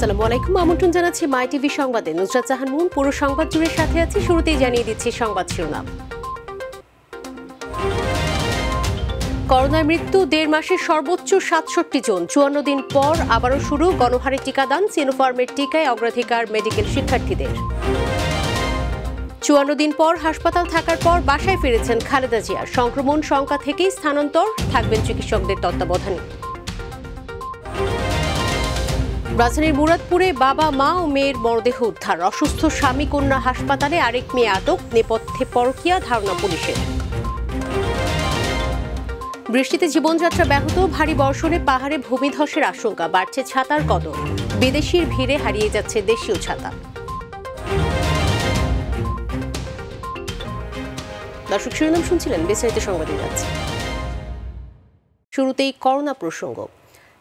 আসসালামু আলাইকুম, আমন্ত্রণ জানাচ্ছি মাই টিভি সংবাদে। নুসরাত জাহান মুন পুরো সংবাদ জুড়ে সাথে আছি। শুরুতেই জানিয়ে দিচ্ছি সংবাদ শিরোনাম। করোনায় মৃত্যু ১.৫ মাসে সর্বোচ্চ ৬৭ জন। ৫৪ দিন পর আবারও শুরু গণহারে টিকাদান। সিনোফার্মের টিকায় অগ্রাধিকার মেডিকেল শিক্ষার্থীদের। ৫৪ দিন পর হাসপাতাল থাকার পর বাসায় ফিরেছেন খালেদা জিয়া। সংক্রমণ শঙ্কা থেকেই স্থানান্তর, থাকবেন চিকিৎসকদের তত্ত্বাবধানে। রাজধানীর মুরাদপুরে বাবা মা ও মেয়ের মরদেহ উদ্ধার। অসুস্থ স্বামী কন্যা হাসপাতালে, আরেক মেয়ে আটক। নেপথ্যে পরকীয়া, ধারণা পুলিশের। বৃষ্টিতে জীবনযাত্রা ব্যাহত। ভারী বর্ষণে পাহাড়ে ভূমিধসের আশঙ্কা। বাড়ছে ছাতার কদর। বিদেশির ভিড়ে হারিয়ে যাচ্ছে দেশীয় ছাতা। দর্শক, শিরোনাম শুনছিলেন, বিস্তারিত সংবাদে যাচ্ছে। শুরুতেই করোনা প্রসঙ্গ।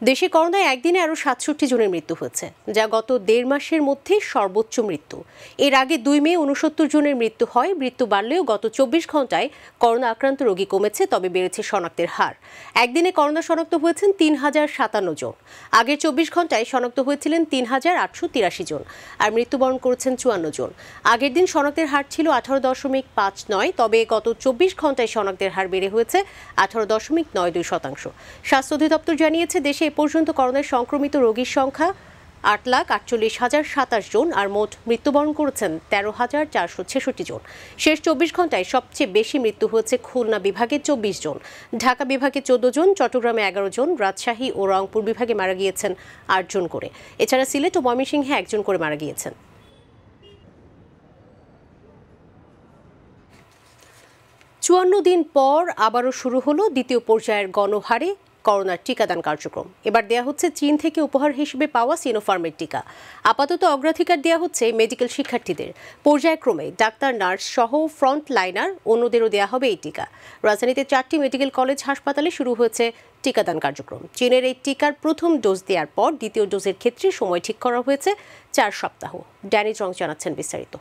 দেশে করোনায় একদিনে আরও ৬৭ জনের মৃত্যু হয়েছে, যা গত ১.৫ মাসের মধ্যে সর্বোচ্চ মৃত্যু। এর আগে ২ মে ৬৯ জনের মৃত্যু হয়। মৃত্যু বাড়লেও গত ২৪ ঘন্টায় করোনা আক্রান্ত রোগী কমেছে, তবে বেড়েছে শনাক্তের হার। একদিনে করোনা শনাক্ত হয়েছেন ৩,০৫৭ জন। আগের ২৪ ঘন্টায় শনাক্ত হয়েছিলেন ৩,৮৮৩ জন, আর মৃত্যুবরণ করেছেন ৫৪ জন। আগের দিন শনাক্তের হার ছিল ১৮.৫৯, তবে গত ২৪ ঘন্টায় শনাক্তের হার বেড়ে হয়েছে ১৮.৯২%। স্বাস্থ্য অধিদপ্তর জানিয়েছে, দেশে এ পর্যন্ত করোনায় সংক্রমিত রোগীর সংখ্যা ৮,৪৮,০২৭ জন, আর মোট মৃত্যুবরণ করেছেন ১৩,৪৬৬ জন। শেষ ২৪ ঘন্টায় সবচেয়ে বেশি মৃত্যু হয়েছে খুলনা বিভাগে ২৪ জন, ঢাকা বিভাগে ১৪ জন, চট্টগ্রামে ১১ জন, রাজশাহী ও রংপুর বিভাগে মারা গিয়েছেন ৮ জন করে। এছাড়া সিলেট ও ময়মনসিংহে ১ জন করে মারা গিয়েছেন। ৫৪ দিন পর আবারও শুরু হলো দ্বিতীয় পর্যায়ের গণহারে করোনার টিকাদান কার্যক্রম। এবার দেয়া হচ্ছে চীন থেকে উপহার হিসেবে পাওয়া সিনোফার্মের টিকা। আপাতত অগ্রাধিকার দেওয়া হচ্ছে মেডিকেল শিক্ষার্থীদের। পর্যায়ক্রমে ডাক্তার, নার্স সহ ফ্রন্ট লাইনার অন্যদেরও দেওয়া হবে এই টিকা। রাজধানীতে 4টি মেডিকেল কলেজ হাসপাতালে শুরু হয়েছে টিকাদান কার্যক্রম। চীনের এই টিকার প্রথম ডোজ দেওয়ার পর দ্বিতীয় ডোজের ক্ষেত্রে সময় ঠিক করা হয়েছে 4 সপ্তাহ। ড্যানি রং জানাচ্ছেন বিস্তারিত।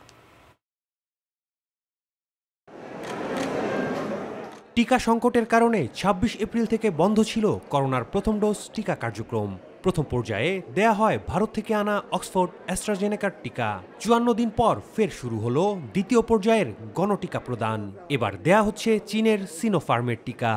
টিকা সংকটের কারণে ২৬ এপ্রিল থেকে বন্ধ ছিল করোনার প্রথম ডোজ টিকা কার্যক্রম। প্রথম পর্যায়ে দেয়া হয় ভারত থেকে আনা অক্সফোর্ড অ্যাস্ট্রাজেনেকার টিকা। ৫৪ দিন পর ফের শুরু হলো দ্বিতীয় পর্যায়ের গণটিকা প্রদান। এবার দেয়া হচ্ছে চীনের সিনোফার্মের টিকা।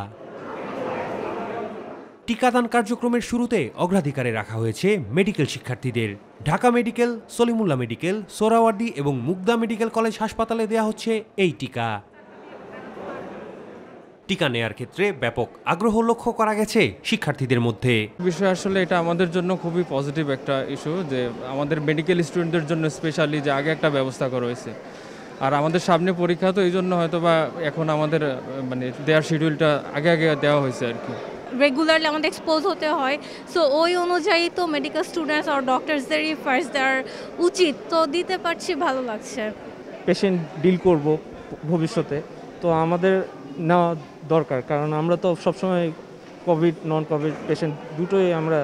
টিকাদান কার্যক্রমের শুরুতে অগ্রাধিকারে রাখা হয়েছে মেডিকেল শিক্ষার্থীদের। ঢাকা মেডিকেল, সলিমুল্লাহ মেডিকেল, সোহরাওয়ার্দী এবং মুগদা মেডিকেল কলেজ হাসপাতালে দেয়া হচ্ছে এই টিকা। টিকা নেয়ার ক্ষেত্রে ব্যাপক আগ্রহ লক্ষ্য করা গেছে শিক্ষার্থীদের মধ্যে। বিষয় আসলে এটা আমাদের জন্য খুবই পজিটিভ একটা ইস্যু, যে আমাদের মেডিকেল স্টুডেন্টদের জন্য স্পেশালি যে আগে একটা ব্যবস্থা করা হয়েছে। আর আমাদের সামনে পরীক্ষা, তো এই জন্য হয়তো বা এখন আমাদের মানে দেওয়ার শিডিউলটা আগে আগে দেওয়া হয়েছে আর কি। রেগুলারলি আমাদের এক্সপোজ হতে হয়, সো ওই অনুযায়ী তো মেডিকেল স্টুডেন্টস আর ডক্টরসদেরই ফার্স্ট দেওয়ার উচিত, তো দিতে পারছি, ভালো লাগছে। পেশেন্ট ডিল করব ভবিষ্যতে, তো আমাদের নেওয়া দরকার, কারণ আমরা তো সবসময় কোভিড, নন কোভিড পেশেন্ট দুটোই আমরা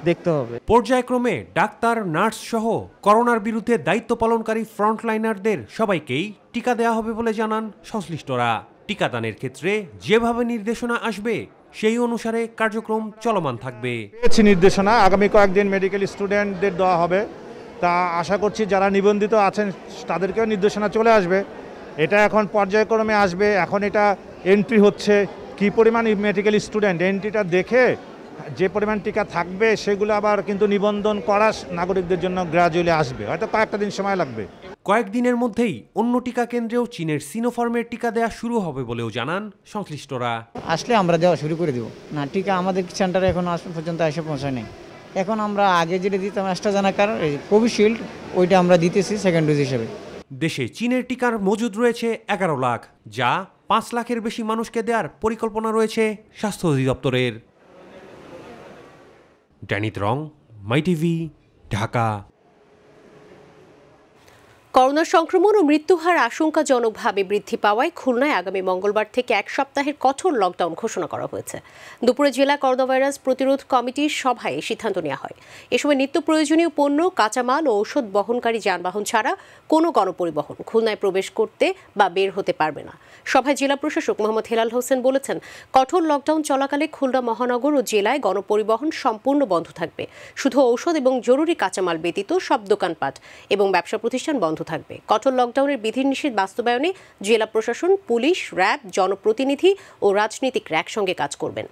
দেখতে হবে। পর্যায়ক্রমে ডাক্তার, নার্স সহ করোনার বিরুদ্ধে দায়িত্ব পালনকারী ফ্রন্টলাইনারদের সবাইকেই টিকা দেওয়া হবে বলে জানান সংশ্লিষ্টরা। টিকাদানের ক্ষেত্রে যেভাবে নির্দেশনা আসবে সেই অনুসারে কার্যক্রম চলমান থাকবে। পেয়েছি নির্দেশনা, আগামী কয়েকদিন মেডিকেল স্টুডেন্টদের দেওয়া হবে। তা আশা করছি যারা নিবন্ধিত আছেন তাদেরকেও নির্দেশনা চলে আসবে। এটা এখন পর্যায়ক্রমে আসবে। এখন এটা এন্ট্রি হচ্ছে, কি পরিমাণ মেডিকেল স্টুডেন্ট, এন্ট্রিটা দেখে যে পরিমাণ টিকা থাকবে সেগুলো আবার কিন্তু নিবন্ধন করা নাগরিকদের জন্য গ্র্যাজুয়ালি আসবে, হয়তো কয়েকটা দিন সময় লাগবে। কয়েকদিনের মধ্যেই অন্য টিকা কেন্দ্রেও চীনের সিনোফার্মের টিকা দেওয়া শুরু হবে বলেও জানান সংশ্লিষ্টরা। আসলে আমরা দেওয়া শুরু করে দেব না, টিকা আমাদের সেন্টারে এখন আজ পর্যন্ত এসে পৌঁছায় নেই। এখন আমরা আগে যেটা দিতাম অ্যাস্ট্রাজেনেকার, কোভিশিল্ড, ওইটা আমরা দিতেছি সেকেন্ড ডোজ হিসেবে। দেশে চীনের টিকার মজুদ রয়েছে ১১ লাখ, যা ৫ লাখের বেশি মানুষকে দেওয়ার পরিকল্পনা রয়েছে স্বাস্থ্য অধিদপ্তরের। ড্যানি রং, মাই টিভি, ঢাকা। করোনা সংক্রমণ ও মৃত্যুহার আশঙ্কাজনকভাবে বৃদ্ধি পাওয়ায় খুলনায় আগামী মঙ্গলবার থেকে এক সপ্তাহের কঠোর লকডাউন ঘোষণা করা হয়েছে। দুপুরে জেলা করোনা ভাইরাস প্রতিরোধ কমিটির সভায় সিদ্ধান্ত নেওয়া হয়। এ সময় নিত্য প্রয়োজনীয় পণ্য, কাঁচামাল ও ঔষধ বহনকারী যানবাহন ছাড়া কোনো গণপরিবহন খুলনায় প্রবেশ করতে বা বের হতে পারবে না। সভায় জেলা প্রশাসক মোহাম্মদ হেলাল হোসেন বলেছেন, কঠোর লকডাউন চলাকালে খুলনা মহানগর ও জেলায় গণপরিবহন সম্পূর্ণ বন্ধ থাকবে। শুধু ঔষধ এবং জরুরি কাঁচামাল ব্যতীত সব দোকানপাট এবং ব্যবসা প্রতিষ্ঠান বন্ধ থাকবে। কঠোর লকডাউনের বিধিনিষেধ বাস্তবায়নে জেলা প্রশাসন, পুলিশ, র্যাব, জনপ্রতিনিধি ও রাজনীতিকরা একসঙ্গে কাজ করবেন।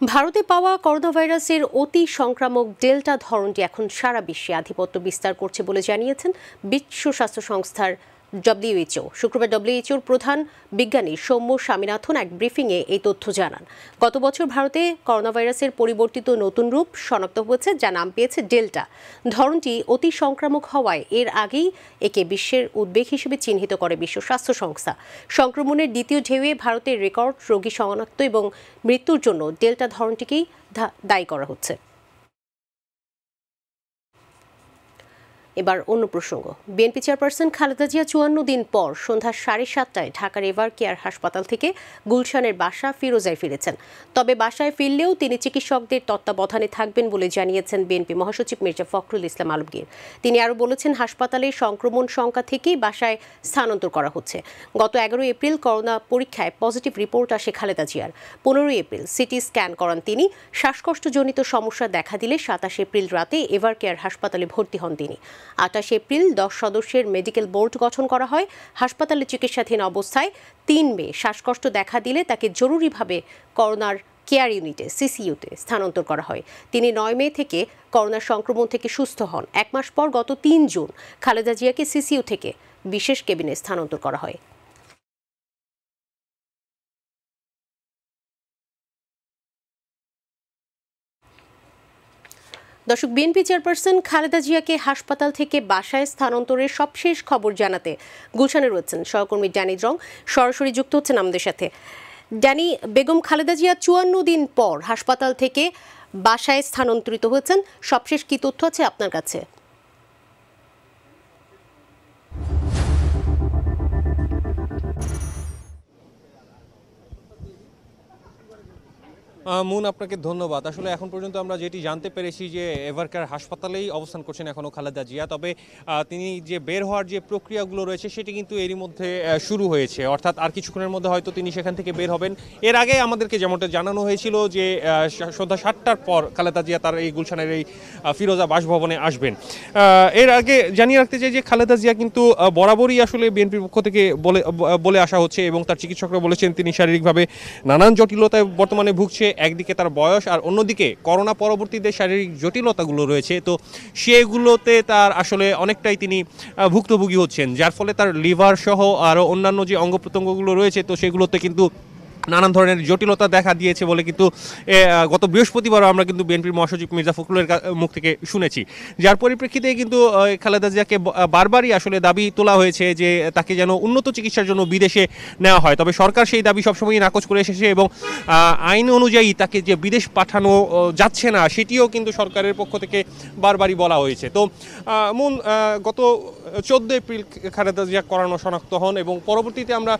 ভারতে পাওয়া করোনা ভাইরাসের অতি সংক্রামক ডেল্টা ধরনটি এখন সারা বিশ্বে আধিপত্য বিস্তার করছে বলে জানিয়েছেন বিশ্ব স্বাস্থ্য সংস্থার WHO। শুক্রবার WHOর প্রধান বিজ্ঞানী সৌম্য স্বামীনাথন এক ব্রিফিংয়ে এই তথ্য জানান। গত বছর ভারতে করোনা ভাইরাসের পরিবর্তিত নতুন রূপ শনাক্ত হয়েছে, যা নাম পেয়েছে ডেল্টা। ধরনটি অতি সংক্রামক হওয়ায় এর আগেই একে বিশ্বের উদ্বেগ হিসেবে চিহ্নিত করে বিশ্ব স্বাস্থ্য সংস্থা। সংক্রমণের দ্বিতীয় ঢেউয়ে ভারতের রেকর্ড রোগী শনাক্ত এবং মৃত্যুর জন্য ডেল্টা ধরনটিকেই দায়ী করা হচ্ছে। এবার অন্য প্রসঙ্গ। বিএনপি চেয়ারপারসন খালেদা জিয়া 54 দিন পর সন্ধ্যা 7:30টায় ঢাকার এভার কেয়ার হাসপাতাল থেকে গুলশানের বাসা ফিরোজায় ফিরেছেন। তবে বাসায় ফিরলেও তিনি চিকিৎসকদের তত্ত্বাবধানে থাকবেন বলে জানিয়েছেন বিএনপি মহাসচিব মির্জা ফখরুল ইসলাম আলমগীর। তিনি আরও বলেছেন, হাসপাতালে সংক্রমণ সংখ্যা থেকেই বাসায় স্থানান্তর করা হচ্ছে। গত 11 এপ্রিল করোনা পরীক্ষায় পজিটিভ রিপোর্ট আসে খালেদা জিয়ার। 15 এপ্রিল সিটি স্ক্যান করান তিনি। শ্বাসকষ্টজনিত সমস্যা দেখা দিলে 27 এপ্রিল রাতে এভার কেয়ার হাসপাতালে ভর্তি হন তিনি। 28 এপ্রিল 10 সদস্যের মেডিকেল বোর্ড গঠন করা হয়। হাসপাতালে চিকিৎসাধীন অবস্থায় 3 মে শ্বাসকষ্ট দেখা দিলে তাকে জরুরিভাবে করোনার কেয়ার ইউনিটে CCUতে স্থানান্তর করা হয়। তিনি 9 মে থেকে করোনার সংক্রমণ থেকে সুস্থ হন। 1 মাস পর গত 3 জুন খালেদা জিয়াকে CCU থেকে বিশেষ কেবিনে স্থানান্তর করা হয়। দর্শক, বিএনপি চেয়ারপারসন খালেদা জিয়াকে হাসপাতাল থেকে বাসায় স্থানান্তরের সবশেষ খবর জানাতে গুলশানে রয়েছেন সহকর্মী ড্যানি রং, সরাসরি যুক্ত হচ্ছেন আমাদের সাথে। ড্যানি, বেগম খালেদা জিয়া 54 দিন পর হাসপাতাল থেকে বাসায় স্থানান্তরিত হয়েছেন, সবশেষ কি তথ্য আছে আপনার কাছে? মুন, আপনাকে ধন্যবাদ। আসলে এখন পর্যন্ত আমরা যেটি জানতে পেরেছি যে এভারকেয়ার হাসপাতালেই অবস্থান করছেন এখনও খালেদা জিয়া। তবে তিনি যে বের হওয়ার যে প্রক্রিয়াগুলো রয়েছে সেটি কিন্তু এরই মধ্যে শুরু হয়েছে, অর্থাৎ আর কিছুক্ষণের মধ্যে হয়তো তিনি সেখান থেকে বের হবেন। এর আগে আমাদেরকে যেমনটা জানানো হয়েছিল যে সন্ধ্যা 7টার পর খালেদা জিয়া তার এই গুলশানের এই ফিরোজা বাসভবনে আসবেন। এর আগে জানিয়ে রাখতে চাই যে খালেদা জিয়া কিন্তু বরাবরই আসলে বিএনপির পক্ষ থেকে বলে আসা হচ্ছে এবং তার চিকিৎসকরা বলেছেন তিনি শারীরিকভাবে নানান জটিলতায় বর্তমানে ভুগছে। একদিকে তার বয়স আর অন্যদিকে করোনা পরবর্তীতে শারীরিক জটিলতাগুলো রয়েছে, তো সেগুলোতে তার আসলে অনেকটাই তিনি ভুক্তভোগী হচ্ছেন, যার ফলে তার লিভার সহ আরও অন্যান্য যে অঙ্গ প্রত্যঙ্গগুলো রয়েছে তো সেগুলোতে কিন্তু নানান ধরনের জটিলতা দেখা দিয়েছে বলে কিন্তু গত বৃহস্পতিবারও আমরা কিন্তু বিএনপির মহাসচিব মির্জা ফখরুলের মুখ থেকে শুনেছি। যার পরিপ্রেক্ষিতে কিন্তু খালেদা জিয়াকে বারবারই আসলে দাবি তোলা হয়েছে যে তাকে যেন উন্নত চিকিৎসার জন্য বিদেশে নেওয়া হয়। তবে সরকার সেই দাবি সবসময় নাকচ করে এসেছে এবং আইন অনুযায়ী তাকে যে বিদেশ পাঠানো যাচ্ছে না সেটিও কিন্তু সরকারের পক্ষ থেকে বারবারই বলা হয়েছে। তো গত 14 এপ্রিল খালেদা জিয়া করোনা শনাক্ত হন এবং পরবর্তীতে আমরা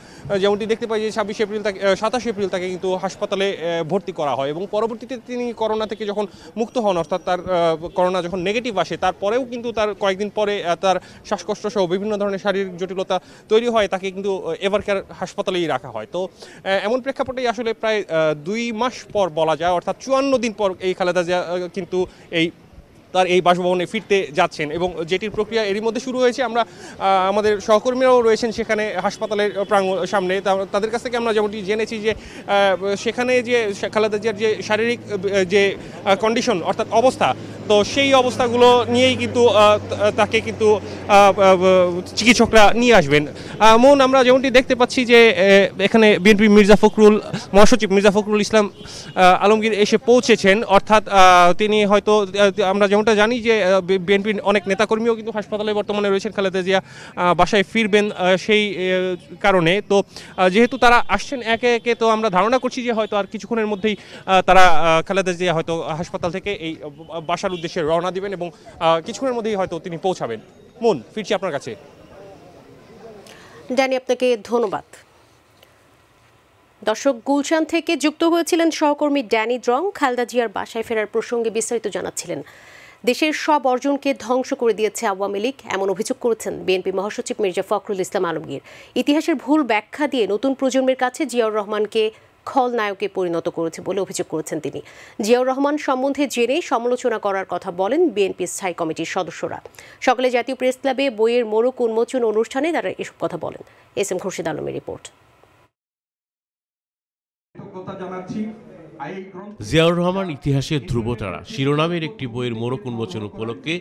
যেমনটি দেখতে পাই যে 27 এপ্রিল 27 এপ্রিল তাকে কিন্তু হাসপাতালে ভর্তি করা হয় এবং পরবর্তীতে তিনি করোনা থেকে যখন মুক্ত হন, অর্থাৎ তার করোনা যখন নেগেটিভ আসে, তারপরেও কিন্তু তার কয়েকদিন পরে তার শ্বাসকষ্ট সহ বিভিন্ন ধরনের শারীরিক জটিলতা তৈরি হয়, তাকে কিন্তু এভারকেয়ার হাসপাতালেই রাখা হয়। তো এমন প্রেক্ষাপটেই আসলে প্রায় 2 মাস পর বলা যায়, অর্থাৎ 54 দিন পর এই খালেদা জিয়া কিন্তু তার এই বাসভবনে ফিরতে যাচ্ছেন এবং যেটির প্রক্রিয়া এরই মধ্যে শুরু হয়েছে। আমরা আমাদের সহকর্মীরাও রয়েছেন সেখানে হাসপাতালের সামনে, তাদের কাছ থেকে আমরা যেমনটি জেনেছি যে সেখানে যে খালেদা জিয়ার যে শারীরিক যে কন্ডিশন অর্থাৎ অবস্থা, তো সেই অবস্থাগুলো নিয়েই কিন্তু তাকে কিন্তু চিকিৎসকরা নিয়ে আসবেন। আমরা যেমনটি দেখতে পাচ্ছি যে এখানে বিএনপি মহাসচিব মির্জা ফখরুল ইসলাম আলমগীর এসে পৌঁছেছেন, অর্থাৎ তিনি হয়তো আমরা যেমনটা জানি যে বিএনপির অনেক নেতাকর্মীও কিন্তু হাসপাতালে বর্তমানে রয়েছেন, খালেদা জিয়া বাসায় ফিরবেন সেই কারণে। তো যেহেতু তারা আসছেন একে একে, তো আমরা ধারণা করছি যে হয়তো আর কিছুক্ষণের মধ্যেই তারা খালেদা জিয়া হয়তো হাসপাতাল থেকে এই বাসার উদ্দেশ্যে রওনা দিবেন এবং কিছুক্ষণের মধ্যেই হয়তো তিনি পৌঁছাবেন। মন, ফিরছি আপনার কাছে। ড্যানি, আপনাকে ধন্যবাদ। দর্শক, গুলশান থেকে যুক্ত হয়েছিলেন সহকর্মী ড্যানি ড্রং। খালেদা জিয়ার বাসায় ফেরার প্রসঙ্গে বিস্তারিত জানাচ্ছিলেন। দেশের সব অর্জনকে ধ্বংস করে দিয়েছে আওয়ামী লীগ, এমন অভিযোগ করেছেন বিএনপি মহাসচিব মির্জা ফখরুল ইসলাম আলমগীর। ইতিহাসের ভুল ব্যাখ্যা দিয়ে নতুন প্রজন্মের কাছে জিয়াউর রহমানকে খলনায়কে পরিণত করেছে বলে অভিযোগ করেছেন তিনি। জিয়াউর রহমান সম্বন্ধে জেনে সমালোচনা করার কথা বলেন বিএনপি স্থায়ী কমিটির সদস্যরা। সকালে জাতীয় প্রেস ক্লাবে বইয়ের মোড়ক উন্মোচন অনুষ্ঠানে তারা এসব কথা বলেন। এস এম খুরশিদ আলমের রিপোর্ট। জিয়াউর রহমান ইতিহাসের ধ্রুবতারা শিরোনামের একটি বইয়ের মোড়ক উন্মোচন উপলক্ষে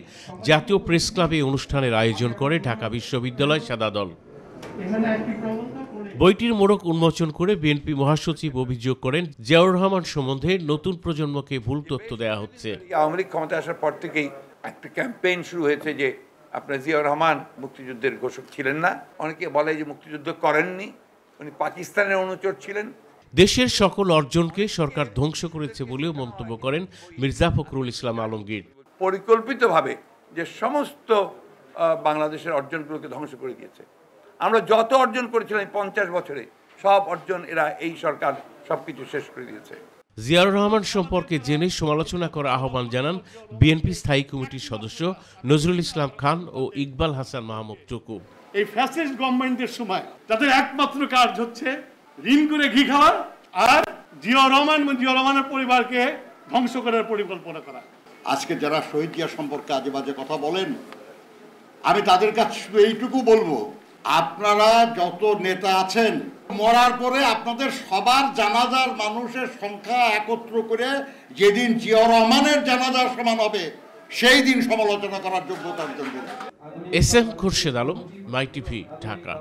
জাতীয় প্রেস ক্লাবে অনুষ্ঠানের আয়োজন করে ঢাকা বিশ্ববিদ্যালয় সাদা দল। বইটির মোড়ক উন্মোচন করে বিএনপি মহাসচিব অভিযোগ করেন জিয়াউর রহমান সম্বন্ধে নতুন প্রজন্মকে ভুল তথ্য দেওয়া হচ্ছে। আওয়ামী লীগ ক্ষমতা আসার পর থেকেই একটা ক্যাম্পেইন শুরু হয়েছে যে আপনার জিয়াউর রহমান মুক্তিযুদ্ধের ঘোষক ছিলেন না, অনেকে বলে যে মুক্তিযুদ্ধ করেননি, উনি পাকিস্তানের অনুচর ছিলেন। দেশের সকল অর্জনকে সরকার ধ্বংস করেছে বলেও মন্তব্য করেন মির্জা ফখরুল ইসলাম আলমগীর। পরিকল্পিতভাবে যে সমস্ত বাংলাদেশের অর্জনগুলোকে ধ্বংস করে দিয়েছে। আমরা যত অর্জন করেছিলাম 50 বছরে, সব অর্জন এরা এই সরকার সবকিছু শেষ করে দিয়েছে। জিয়াউর রহমান সম্পর্কে জেনে সমালোচনা করার আহ্বান জানান বিএনপি স্থায়ী কমিটির সদস্য নজরুল ইসলাম খান ও ইকবাল হাসান মাহমুদ টুকু। এই ফ্যাসিস্ট গভর্নমেন্টের সময় তাদের একমাত্র কাজ হচ্ছে ঋণ করে ঘি খাওয়া আর জিয়াউর রহমানের পরিবারকে ধ্বংস করার পরিকল্পনা করা। আজকে যারা শহীদ জিয়া সম্পর্কে আজে বাজে কথা বলেন, আমি তাদের কাছে শুধু এইটুকু বলবো, আপনারা যত নেতা আছেন মরার পরে আপনাদের সবার জানাজার মানুষের সংখ্যা একত্র করে যেদিন জিয়াউর রহমানের জানাজার সমান হবে সেই দিন সমালোচনা করার যোগ্যতা অর্জন করবে। এস এম খুরশিদ আলম, মাই টিভি, ঢাকা।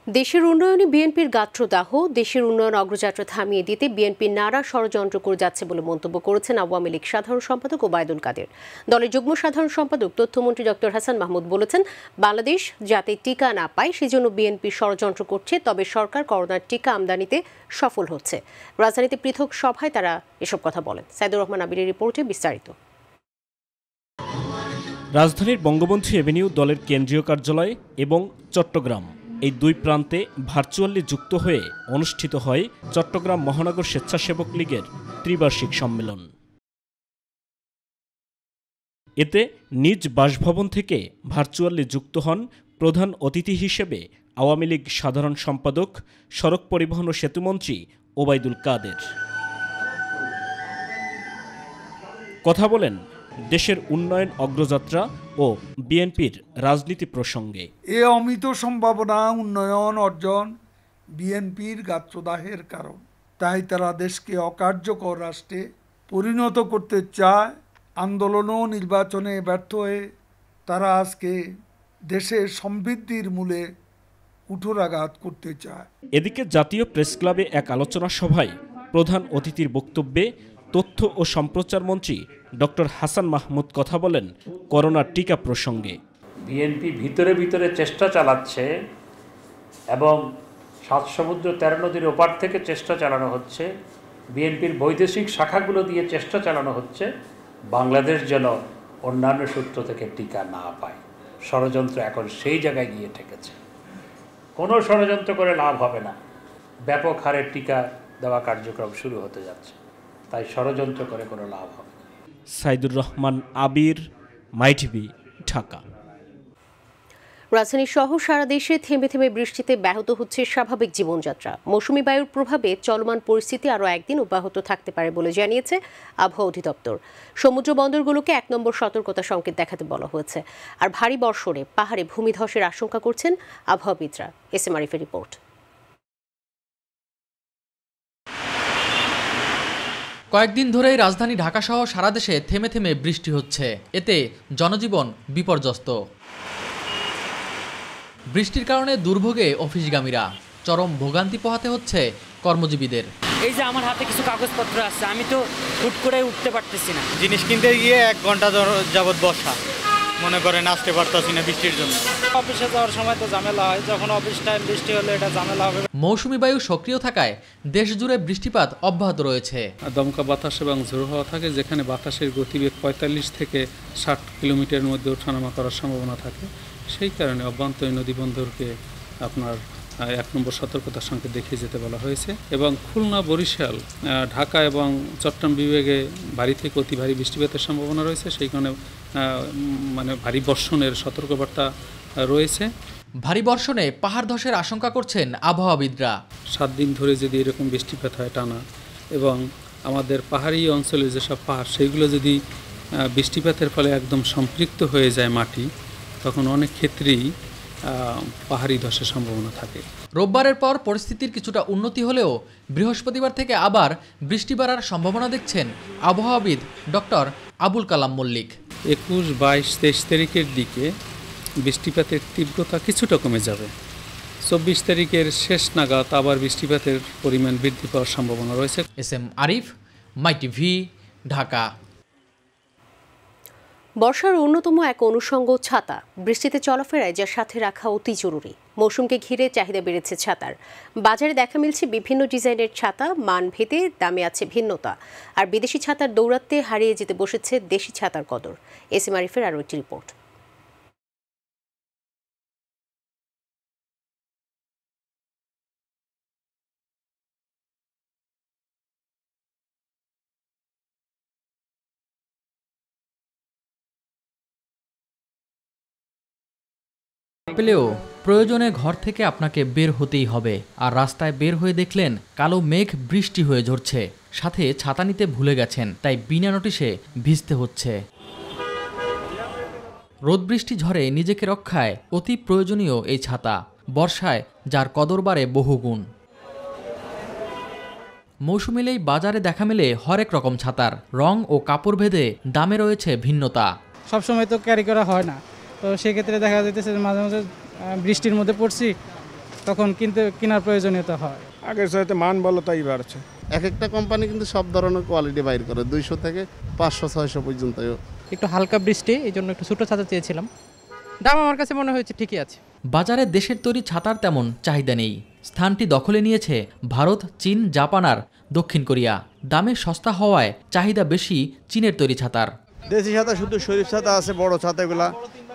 দেশের উন্নয়নে বিএনপির গাত্রদাহ, দেশের উন্নয়ন অগ্রযাত্রা থামিয়ে দিতে বিএনপি নানা ষড়যন্ত্র করে যাচ্ছে বলে মন্তব্য করেছেন আওয়ামী লীগ সাধারণ সম্পাদক ওবায়দুল কাদের। দলের যুগ্ম সাধারণ সম্পাদক তথ্যমন্ত্রী ডক্টর হাসান মাহমুদ বলেছেন, বাংলাদেশ যাতে টিকা না পায় সেজন্য বিএনপি ষড়যন্ত্র করছে, তবে সরকার করোনার টিকা আমদানিতে সফল হচ্ছে। রাজধানীতে পৃথক সভায় তারা এসব কথা বলেন। সাইদুর রহমান আবিরের রিপোর্টে বিস্তারিত। রাজধানীর বঙ্গবন্ধু এভিনিউ দলের কেন্দ্রীয় কার্যালয় এবং চট্টগ্রাম, এই দুই প্রান্তে ভার্চুয়ালি যুক্ত হয়ে অনুষ্ঠিত হয় চট্টগ্রাম মহানগর স্বেচ্ছাসেবক লীগের ত্রিবার্ষিক সম্মেলন। এতে নিজ বাসভবন থেকে ভার্চুয়ালি যুক্ত হন প্রধান অতিথি হিসেবে আওয়ামী লীগ সাধারণ সম্পাদক, সড়ক পরিবহন ও সেতুমন্ত্রী ওবায়দুল কাদের। কথা বলেন দেশের উন্নয়ন অগ্রযাত্রা ও বিএনপির রাজনীতি প্রসঙ্গে। এ অমিত সম্ভাবনা উন্নয়ন অর্জন বিএনপির গাত্রদাহের কারণ, তাই তারা দেশকে অকার্যকর রাষ্ট্রে পরিণত করতে চায়। আন্দোলন ও নির্বাচনে ব্যর্থ হয়ে তারা আজকে দেশের সমৃদ্ধির মূলে কুঠোরাঘাত করতে চায়। এদিকে জাতীয় প্রেস ক্লাবে এক আলোচনা সভায় প্রধান অতিথির বক্তব্যে তথ্য ও সম্প্রচার মন্ত্রী ডক্টর হাসান মাহমুদ কথা বলেন করোনার টিকা প্রসঙ্গে। বিএনপি ভিতরে চেষ্টা চালাচ্ছে এবং 7 সমুদ্র 13 নদীর ওপার থেকে চেষ্টা চালানো হচ্ছে, বিএনপির বৈদেশিক শাখাগুলো দিয়ে চেষ্টা চালানো হচ্ছে বাংলাদেশ যেন অন্যান্য সূত্র থেকে টিকা না পায়। ষড়যন্ত্র এখন সেই জায়গায় গিয়ে ঠেকেছে। কোনো ষড়যন্ত্র করে লাভ হবে না। ব্যাপক হারে টিকা দেওয়া কার্যক্রম শুরু হতে যাচ্ছে, তাই ষড়যন্ত্র করে কোনো লাভ হবে না। সাইদুর রহমান আবির, মাই টিভি, ঢাকা। রাজধানী সহ সারা দেশে থেমে থেমে বৃষ্টিতে ব্যাহত হচ্ছে স্বাভাবিক জীবনযাত্রা। মৌসুমি বায়ুর প্রভাবে চলমান পরিস্থিতি আরও একদিন অব্যাহত থাকতে পারে বলে জানিয়েছে আবহাওয়া অধিদপ্তর। সমুদ্র বন্দরগুলোকে 1 নম্বর সতর্কতা সংকেত দেখাতে বলা হয়েছে। আর ভারী বর্ষণে পাহাড়ে ভূমিধসের আশঙ্কা করছেন আবহাওয়াবিদরা। এস এম আরিফের রিপোর্ট। কয়েকদিন ধরেই রাজধানী ঢাকাসহ সারা দেশে থেমে থেমে বৃষ্টি হচ্ছে, এতে জনজীবন বিপর্যস্ত। বৃষ্টির কারণে দুর্ভোগে অফিসগামীরা, চরম ভোগান্তি পোহাতে হচ্ছে কর্মজীবীদের। এই যে আমার হাতে কিছু কাগজপত্র আছে, আমি তো হুট করে উঠতে পারতেছি না। জিনিস কিনতে গিয়ে 1 ঘন্টা যাবত বসা, মনে করেন আসতে পারতাছি না বৃষ্টির জন্য। অফিসে যাওয়ার সময় তো ঝামেলা হয়, যখন অফিস টাইম বৃষ্টি হলে এটা ঝামেলা হবে। মৌসুমী বায়ু সক্রিয় থাকায় দেশ জুড়ে বৃষ্টিপাত অব্যাহত রয়েছে। দমকা বাতাস এবং ঝোড়ো হাওয়া থাকে, যেখানে বাতাসের গতিবেগ 45 থেকে 60 কিলোমিটারের মধ্যে ওঠানামা করার সম্ভাবনা থাকে। সেই কারণে অভ্যন্তরীণ নদী বন্দরকে আপনার 1 নম্বর সতর্কতার সংকেত দেখিয়ে যেতে বলা হয়েছে এবং খুলনা, বরিশাল, ঢাকা এবং চট্টগ্রাম বিভাগে ভারী থেকে অতি ভারী বৃষ্টিপাতের সম্ভাবনা রয়েছে। সেই কারণে মানে ভারী বর্ষণের সতর্কবার্তা রয়েছে। ভারী বর্ষণে পাহাড় ধসের আশঙ্কা করছেন আবহাওয়াবিদরা। 7 দিন ধরে যদি এরকম বৃষ্টিপাত হয় টানা, এবং আমাদের পাহাড়ি অঞ্চলের যেসব পাহাড় সেইগুলো যদি বৃষ্টিপাতের ফলে একদম সম্পৃক্ত হয়ে যায় মাটি, তখন অনেক ক্ষেত্রেই পাহাড়ি ধসের সম্ভাবনা থাকে। রোববারের পর পরিস্থিতির কিছুটা উন্নতি হলেও বৃহস্পতিবার থেকে আবার বৃষ্টি বাড়ার সম্ভাবনা দেখছেন আবহাওয়াবিদ ডক্টর আবুল কালাম মল্লিক। 21, 22, 23 তারিখের দিকে বৃষ্টিপাতের তীব্রতা কিছুটা কমে যাবে। 24 তারিখের শেষ নাগাদ আবার বৃষ্টিপাতের পরিমাণ বৃদ্ধি পাওয়ার সম্ভাবনা রয়েছে। SM Arif, MyTV, Dhaka. বর্ষার অন্যতম এক অনুষঙ্গ ছাতা। বৃষ্টিতে চলাফেরায় যা সাথে রাখা অতি জরুরি। মৌসুমকে ঘিরে চাহিদা বেড়েছে ছাতার। বাজারে দেখা মিলছে বিভিন্ন ডিজাইনের ছাতা, মান ভেদে দামে আছে ভিন্নতা। আর বিদেশি ছাতার দৌরাত্মে হারিয়ে যেতে বসেছে দেশি ছাতার কদর। SM আরিফের আরও একটি রিপোর্ট। পেলেও প্রয়োজনে ঘর থেকে আপনাকে বের হতেই হবে। আর রাস্তায় বের হয়ে দেখলেন কালো মেঘ বৃষ্টি হয়ে ঝরছে, সাথে ছাতা নিতে ভুলে গেছেন, তাই বিনা নোটিশে ভিজতে হচ্ছে। রোদ বৃষ্টি ঝড়ে নিজেকে রক্ষায় অতি প্রয়োজনীয় এই ছাতা, বর্ষায় যার কদর বাড়ে বহুগুণ। মৌসুম এলেই বাজারে দেখা মেলে হরেক রকম ছাতার। রং ও কাপড় ভেদে দামে রয়েছে ভিন্নতা। সবসময় তো ক্যারি করা হয় না, তো সেক্ষেত্রে দেখা যাইতেছে মাঝে মাঝে বৃষ্টির মধ্যে পড়ছি, তখন কেনার প্রয়োজনীয়তা হয়। আগের চাইতে মান ভালো তাই বাড়ছে। এক একটা কোম্পানি কিন্তু সব ধরনের কোয়ালিটি বাইর করে, 200 থেকে 500-600 পর্যন্ত। একটু হালকা বৃষ্টি, এই জন্য একটু ছোটো ছাতা চেয়েছিলাম। দাম আমার কাছে মনে হয়েছে ঠিকই আছে। বাজারে দেশের তৈরি ছাতার তেমন চাহিদা নেই। স্থানটি দখলে নিয়েছে ভারত, চীন, জাপান আর দক্ষিণ কোরিয়া। দামে সস্তা হওয়ায় চাহিদা বেশি চীনের তৈরি ছাতার। দেশি ছাতা শুধু শরীফ ছাতা আছে, বড় ছাতাগুলো,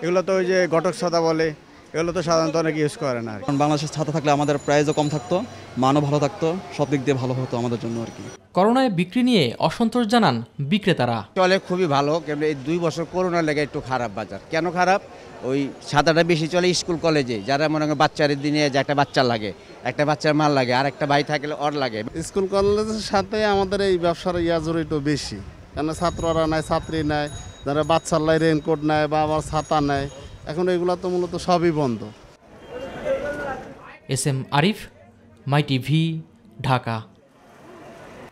এগুলো তো ওই যে ঘটক ছাতা বলে, এগুলো তো সাধারণত অনেক ইউজ করে না। কারণ বাংলাদেশের ছাতা থাকলে আমাদের প্রাইসও কম থাকতো, মানও ভালো থাকতো, সব দিক দিয়ে ভালো হতো আমাদের জন্য আর কি। করোনায় বিক্রি নিয়ে অসন্তোষ জানান বিক্রেতারা। চলে খুবই ভালো, কেন এই 2 বছর করোনা লেগে একটু খারাপ বাজার। কেন খারাপ? ওই ছাতাটা বেশি চলে স্কুল কলেজে, যারা মনে হয় বাচ্চাদের দিনে যে একটা বাচ্চার লাগে, একটা বাচ্চার মাল লাগে, আর একটা ভাই থাকলে ওর লাগে। স্কুল কলেজের সাথে আমাদের এই ব্যবসার জড়িত বেশি, কেন ছাত্ররা নেয়, ছাত্রী নেয়, যারা বাচ্চার লাই রেনকোট নেয় বা আবার ছাতা নেয়। এখন এগুলো তো মূলত সবই বন্ধ। SM Arif, MyTV, Dhaka.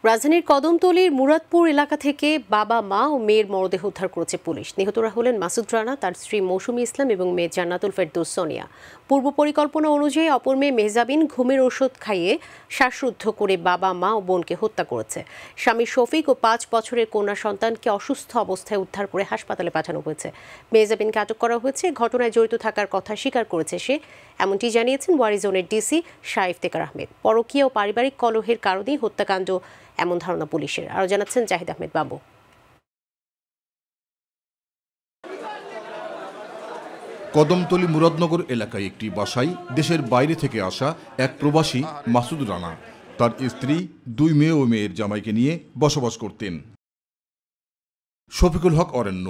রাজধানীর কদমতলীর মুরাদপুর এলাকা থেকে বাবা, মা ও মেয়ের মরদেহ উদ্ধার করেছে পুলিশ। নিহতরা হলেন মাসুদ রানা, তার স্ত্রী মৌসুমী ইসলাম এবং মেয়ে জান্নাতুল ফেরদৌস সোনিয়া। পূর্ব পরিকল্পনা অনুযায়ী অপর মেয়ে মেহজাবিন ঘুমের ওষুধ খাইয়ে শ্বাসরুদ্ধ করে বাবা, মা ও বোনকে হত্যা করেছে। স্বামী শফিক ও 5 বছরের কন্যা সন্তানকে অসুস্থ অবস্থায় উদ্ধার করে হাসপাতালে পাঠানো হয়েছে। মেহজাবিনকে আটক করা হয়েছে। ঘটনায় জড়িত থাকার কথা স্বীকার করেছে সে, এমনটি জানিয়েছেন ওয়ারি জোনের ডিসি শাহ ইফতেখার আহমেদ। পরকীয়া ও পারিবারিক কলহের কারণেই হত্যাকাণ্ড এমন ধারণা পুলিশের। আরও জানাচ্ছেন জাহিদ আহমেদ বাবু। কদমতলী মুরাদনগর এলাকায় একটি বাসায় দেশের বাইরে থেকে আসা এক প্রবাসী মাসুদ রানা তার স্ত্রী, 2 মেয়ে ও মেয়ের জামাইকে নিয়ে বসবাস করতেন। শফিকুল হক অরণ্য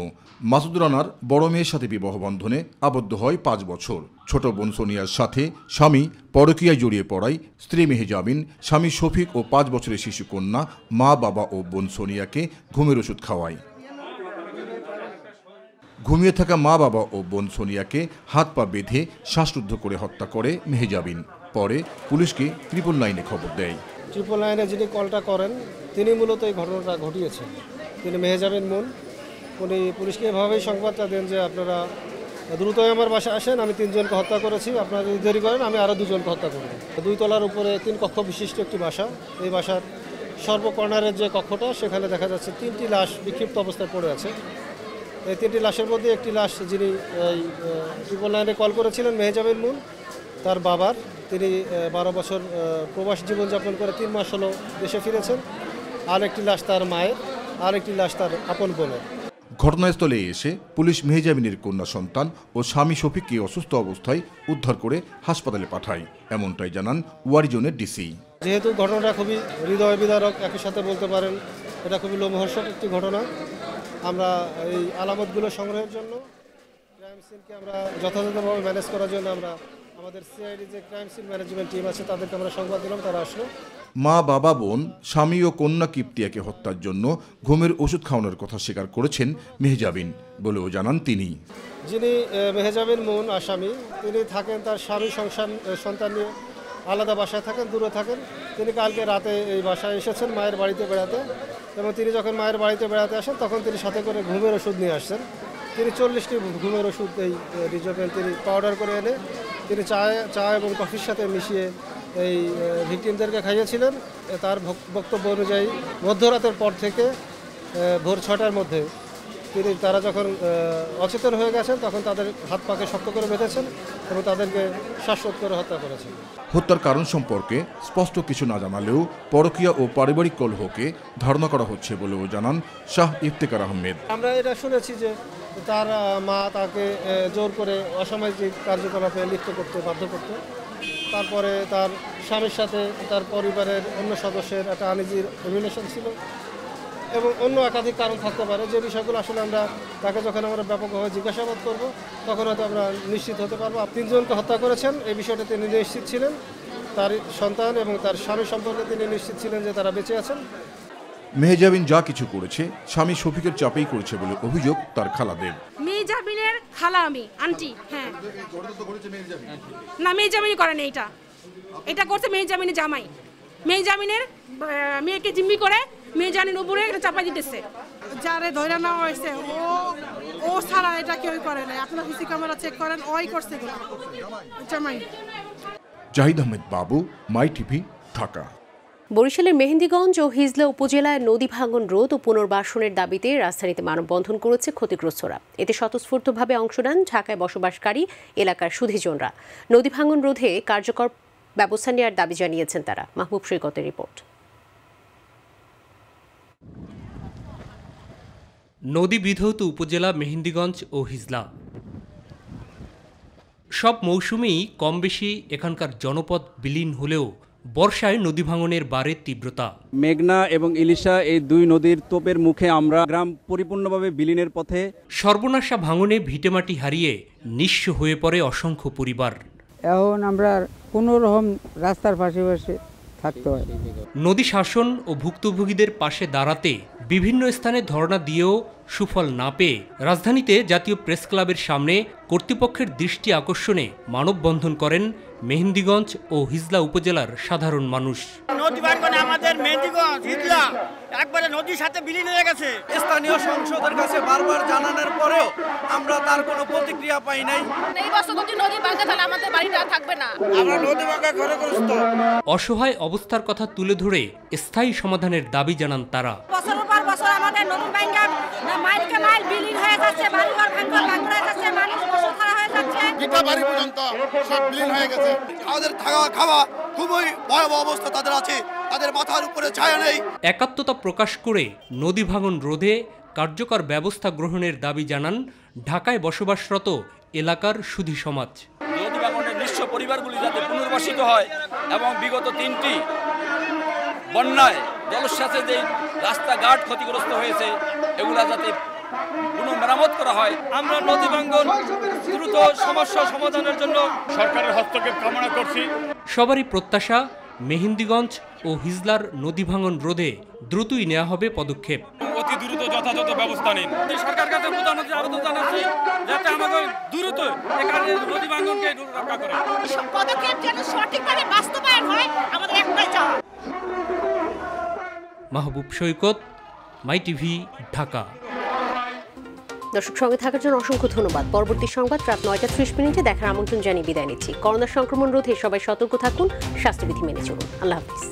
মাসুদ রানার বড় মেয়ের সাথে বিবাহ বন্ধনে আবদ্ধ হয় 5 বছর। ছোট বোন সোনিয়ার সাথে স্বামী পরকীয়ায় জড়িয়ে পড়ায় স্ত্রী মেহজাবিন, স্বামী শফিক ও 5 বছরের শিশু কন্যা মা, বাবা ও বোন সোনিয়াকে ঘুমের ওষুধ খাওয়ায়। ঘুমিয়ে থাকা মা, বাবা ও বোন সোনিয়াকে হাত পা বেঁধে শ্বাসরুদ্ধ করে হত্যা করে মেহজাবিন। পরে পুলিশকে 999-এ খবর দেয়। 999-এ যিনি কলটা করেন তিনি মূলত এই ঘটনাটা ঘটিয়েছেন। তিনি মেহজাবিন মুন, উনি পুলিশকে এভাবেই সংবাদটা দেন যে আপনারা দ্রুতই আমার বাসায় আসেন, আমি 3 জনকে হত্যা করেছি, আপনারা যদি দেরি করেন আমি আরও 2 জনকে হত্যা করব। 2 তলার উপরে 3 কক্ষ বিশিষ্ট একটি বাসা। এই বাসার সর্বকর্নারের যে কক্ষটা, সেখানে দেখা যাচ্ছে 3টি লাশ বিক্ষিপ্ত অবস্থায় পড়ে আছে। এই 3টি লাশের মধ্যে একটি লাশ যিনি 999-এ কল করেছিলেন মেহজাবিন মুন, তার বাবার, তিনি 12 বছর প্রবাস জীবনযাপন করে 3 মাস হলো দেশে ফিরেছেন। আর একটি লাশ তার মায়ের, আর একটি লাশ তার আপন বোনের। ঘটনাস্থলে এসে পুলিশ মেহজাবিনের কন্যা সন্তান ও স্বামী শফিককে অসুস্থ অবস্থায় উদ্ধার করে হাসপাতালে পাঠায়, এমনটাই জানান ওয়ারী জোনের ডিসি। যেহেতু ঘটনাটা খুবই হৃদয় বিদারক, একই সাথে বলতে পারেন এটা খুবই লোমহর্ষক একটি ঘটনা, আমরা এই আলামতগুলো সংগ্রহের জন্য ক্রাইম সিনকে আমরা যথাযথভাবে ম্যানেজ করার জন্য আমরা আমাদের সিআইডি যে ক্রাইম সিন ম্যানেজমেন্ট টিম আছে তাদেরকে আমরা সংবাদ দিলাম, তারা আসলো। মা, বাবা, বোন, স্বামী ও কন্যা কিপ্তিয়াকে হত্যার জন্য ঘুমের ওষুধ খাওয়ানোর কথা স্বীকার করেছেন মেহজাবিন বলেও জানান তিনি। যিনি মেহজাবিন মুন আসামি, তিনি থাকেন তার স্বামী সন্তান নিয়ে আলাদা বাসায় থাকেন, দূরে থাকেন। তিনি কালকে রাতে এই বাসায় এসেছেন মায়ের বাড়িতে বেড়াতে, এবং তিনি যখন মায়ের বাড়িতে বেড়াতে আসেন তখন তিনি সাথে করে ঘুমের ওষুধ নিয়ে আসছেন। তিনি 40টি ঘুমের ওষুধ এই রিজোভেন তিনি পাউডার করে এনে তিনি চা এবং কফির সাথে মিশিয়ে এই ভিকটিমদেরকে খাইয়েছিলেন। তার বক্তব্য অনুযায়ী মধ্যরাতের পর থেকে ভোর 6টার মধ্যে তারা যখন অচেতন হয়ে গেছেন তখন তাদের হাত পাকে শক্ত করে বেঁধেছেন এবং তাদেরকে শ্বাসরোধ করে হত্যা করেছেন। হত্যার কারণ সম্পর্কে স্পষ্ট কিছু না জানালেও পরকীয়া ও পারিবারিক কলহকে ধারণা করা হচ্ছে বলেও জানান শাহ ইফতেখার আহমেদ। আমরা এটা শুনেছি যে তার মা তাকে জোর করে অসামাজিক কার্যকলাপে লিপ্ত করতে বাধ্য করত। তারপরে তার স্বামীর সাথে তার পরিবারের অন্য সদস্যের একটা আনইজি রিলেশন ছিল এবং অন্য একাধিক কারণ থাকতে পারে, যে বিষয়গুলো আসলে আমরা তাকে যখন আমরা ব্যাপকভাবে জিজ্ঞাসাবাদ করব তখন হয়তো আমরা নিশ্চিত হতে পারবো। 3 জনকে হত্যা করেছেন এই বিষয়টা তিনি নিশ্চিত ছিলেন, তার সন্তান এবং তার স্বামী সম্পর্কে তিনি নিশ্চিত ছিলেন যে তারা বেঁচে আছেন। মেহজাবিন যা কিছু করেছে স্বামী শফিকের চাপেই করেছে বলে অভিযোগ তার খালাদের। মেহজাবিনের খালা আমি আন্টি, হ্যাঁ না মেহজাবিন করেন, এটা করছে মেহজাবিনের জামাই। মেহজাবিনের মেয়েকে জিম্মি করে মেহজাবিনের উপরে এটা চাপাই দিতেছে। যারে ধরে নেওয়া হয়েছে ও ছাড়া এটা কেউই করে নাই, আপনারা সিসি ক্যামেরা চেক করেন, ওই করছে জামাই। জাহিদ আহমেদ বাবু, মাই টিভি, ঢাকা। বরিশালের মেহেন্দিগঞ্জ ও হিজলা উপজেলায় নদী ভাঙন রোধ ও পুনর্বাসনের দাবিতে রাজধানীতে মানববন্ধন করেছে ক্ষতিগ্রস্তরা। এতে স্বতঃস্ফূর্তভাবে অংশ নেন ঢাকায় বসবাসকারী এলাকার সুধীজনরা। নদী ভাঙন রোধে কার্যকর ব্যবস্থা নেওয়ার দাবি জানিয়েছেন তারা। মাহবুব সৈকতের রিপোর্ট। নদী বিধৌত উপজেলা মেহেন্দিগঞ্জ ও হিজলা সব মৌসুমেই কম বেশি এখানকার জনপদ বিলীন হলেও বর্ষায় নদী ভাঙনের বাড়ে তীব্রতা। মেঘনা এবং ইলিশা এই 2 নদীর তোপের মুখে আমরা গ্রাম পরিপূর্ণভাবে বিলীনের পথে। সর্বনাশা ভাঙনে ভিটেমাটি হারিয়ে নিঃস্ব হয়ে পড়ে অসংখ্য পরিবার। এখন আমরা কোনোরকম রাস্তার পাশে থাকতে হয়। নদী শাসন ও ভুক্তভোগীদের পাশে দাঁড়াতে বিভিন্ন স্থানে ধর্ণা দিয়েও সুফল না পেয়ে রাজধানীতে জাতীয় প্রেস ক্লাবের সামনে কর্তৃপক্ষের দৃষ্টি আকর্ষণে মানববন্ধন করেন মেহেন্দিগঞ্জ ও হিজলা উপজেলার সাধারণ মানুষ। নদী ভাঙনে আমাদের মেহেন্দিগঞ্জ হিজলা একবারে নদীর সাথে বিলীন হয়ে গেছে। স্থানীয় সংসদের কাছে বারবার জানানোর পরেও আমরা তার কোনো প্রতিক্রিয়া পাই নাই। এই বছর যদি নদী ভাঙে তাহলে আমাদের বাড়িটা থাকবে না, আমরা নদী ভাঙা ক্ষতিগ্রস্ত। অসহায় অবস্থার কথা তুলে ধরে স্থায়ী সমাধানের দাবি জানান তারা। বছরের পর বছর আমাদের নদী ভাঙা মাইলকে মাইল বিলীন হয়ে যাচ্ছে, বাড়িঘর ভাঙা যাচ্ছে, মানুষ অসহায় হয়ে যাচ্ছে। এটা বাড়ি পর্যন্ত সব বিলীন হয়ে গেছে। আমাদের থাকা খাওয়া খুবই ভয়াবহ অবস্থা তাদের আছে, তাদের মাথার উপরে ছায়া নেই। একাত্মতা প্রকাশ করে নদী ভাঙন রোধে কার্যকর ব্যবস্থা গ্রহণের দাবি জানান ঢাকায় বসবাসরত এলাকার সুধী সমাজ। নদী ভাঙনের নিঃস্ব পরিবারগুলি যাতে পুনর্বাসিত হয় এবং বিগত 3টি বন্যায় জলস্বাস্থ্যে যে রাস্তাঘাট ক্ষতিগ্রস্ত হয়েছে এগুলা যাতে পুনঃমেরামত করা হয়। আমরা নদী ভাঙন দ্রুত সমস্যা সমাধানের জন্য সরকারের হস্তক্ষেপ কামনা করছি। সবারই প্রত্যাশা মেহেন্দিগঞ্জ ও হিজলার নদী ভাঙন রোধে দ্রুতই নেওয়া হবে পদক্ষেপ। অতি দ্রুত যথাযথ ব্যবস্থা নিন। সরকার কাছে প্রধানমন্ত্রী আবেদন জানাচ্ছি যাতে আমাদের দ্রুত এখানে নদী ভাঙনকে রক্ষা করে। পদক্ষেপ যেন সঠিকভাবে বাস্তবায়ন হয় আমাদের একটাই চাওয়া। মাহবুব সৈকত, মাই টিভি, ঢাকা। দর্শক সঙ্গে থাকার জন্য অসংখ্য ধন্যবাদ। পরবর্তী সংবাদ রাত 9টা 30 দেখার আমন্ত্রণ জানিয়ে বিদায় নিচ্ছি। করোনা সংক্রমণ রোধে সবাই সতর্ক থাকুন, স্বাস্থ্যবিধি মেনে চলুন। আল্লাহ হাফিজ।